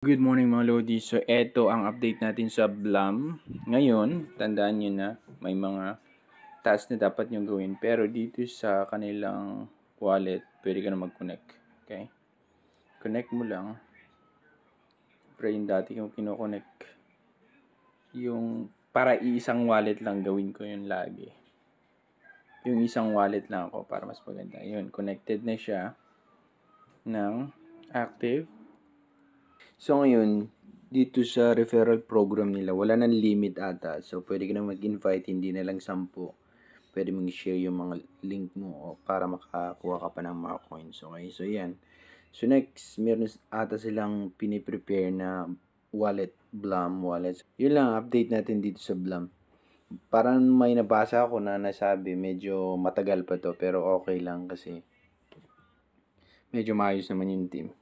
Good morning mga Lodi. So, eto ang update natin sa Blam. Ngayon, tandaan nyo na may mga task na dapat nyo gawin. Pero dito sa kanilang wallet, pwede ka na mag-connect. Okay? Connect mo lang. Pero yung dati kong kinoconnect, yung para isang wallet lang gawin ko yun lagi. Yung isang wallet lang ako para mas maganda. Yun, connected na siya ng active. So, ngayon, dito sa referral program nila, wala nang limit ata. So, pwede ka na mag-invite, hindi na lang 10. Pwede mong i-share yung mga link mo para makakuha ka pa ng mga coins. Okay, so yan. So, next, meron ata silang piniprepare na wallet, Blam wallet. Yun lang, update natin dito sa Blam. Parang may nabasa ako na nasabi, medyo matagal pa to, pero okay lang kasi medyo maayos naman yung team.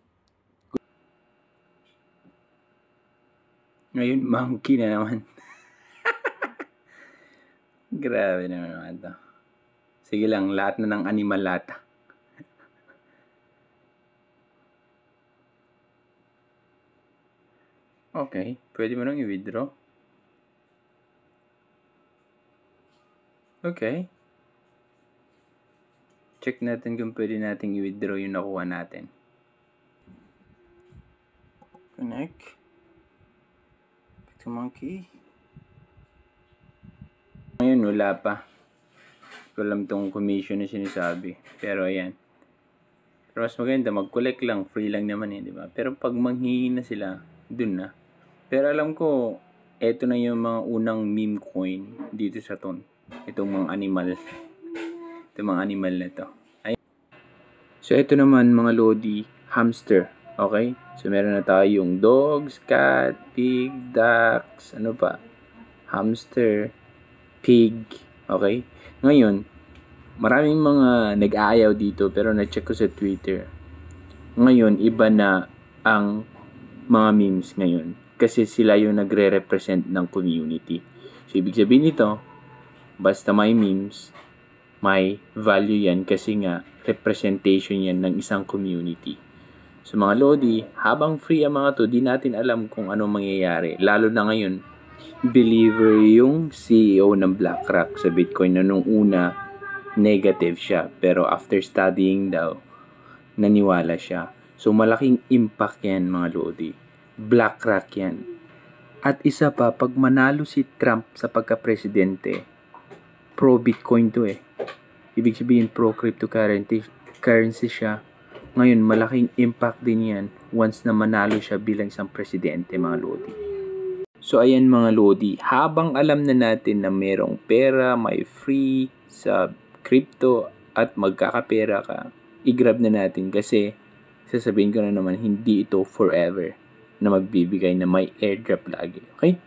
Ngayon, monkey na naman. Grabe naman ito. Sige lang, lahat na ng animal lata. Okay, pwede mo nang i-withdraw. Okay. Check natin kung pwede nating i-withdraw yung nakuha natin. Connect. Back to monkey. Ngayon, wala pa. Ko alam tong commission na sinasabi. Pero ayan. Pero mas maganda, mag-collect lang. Free lang naman di ba? Pero pag manghihingi na sila, dun na. Pero alam ko, eto na yung mga unang meme coin dito sa ton. Itong mga animal. Itong mga animal na to. Ayan. So, eto naman mga Lodi, hamster. Okay? So, meron na tayong dogs, cat, pig, ducks, ano pa? Hamster, pig. Okay? Ngayon, maraming mga nag-aayaw dito pero na-check ko sa Twitter. Ngayon, iba na ang mga memes ngayon kasi sila yung nagre-represent ng community. So, ibig sabihin nito, basta may memes, may value yan kasi nga representation yan ng isang community. So, mga Lodi, habang free ang mga to, di natin alam kung ano mangyayari. Lalo na ngayon, believer yung CEO ng BlackRock sa Bitcoin na nung una, negative siya. Pero after studying daw, naniwala siya. So, malaking impact yan, mga Lodi. BlackRock yan. At isa pa, pag manalo si Trump sa pagka-presidente, pro-Bitcoin to eh. Ibig sabihin, pro-cryptocurrency siya. Ngayon, malaking impact din yan once na manalo siya bilang isang presidente, mga Lodi. So, ayan mga Lodi, habang alam na natin na merong pera, may free sa crypto at magkakapera ka, i-grab na natin kasi sasabihin ko na naman, hindi ito forever na magbibigay na may airdrop lagi. Okay?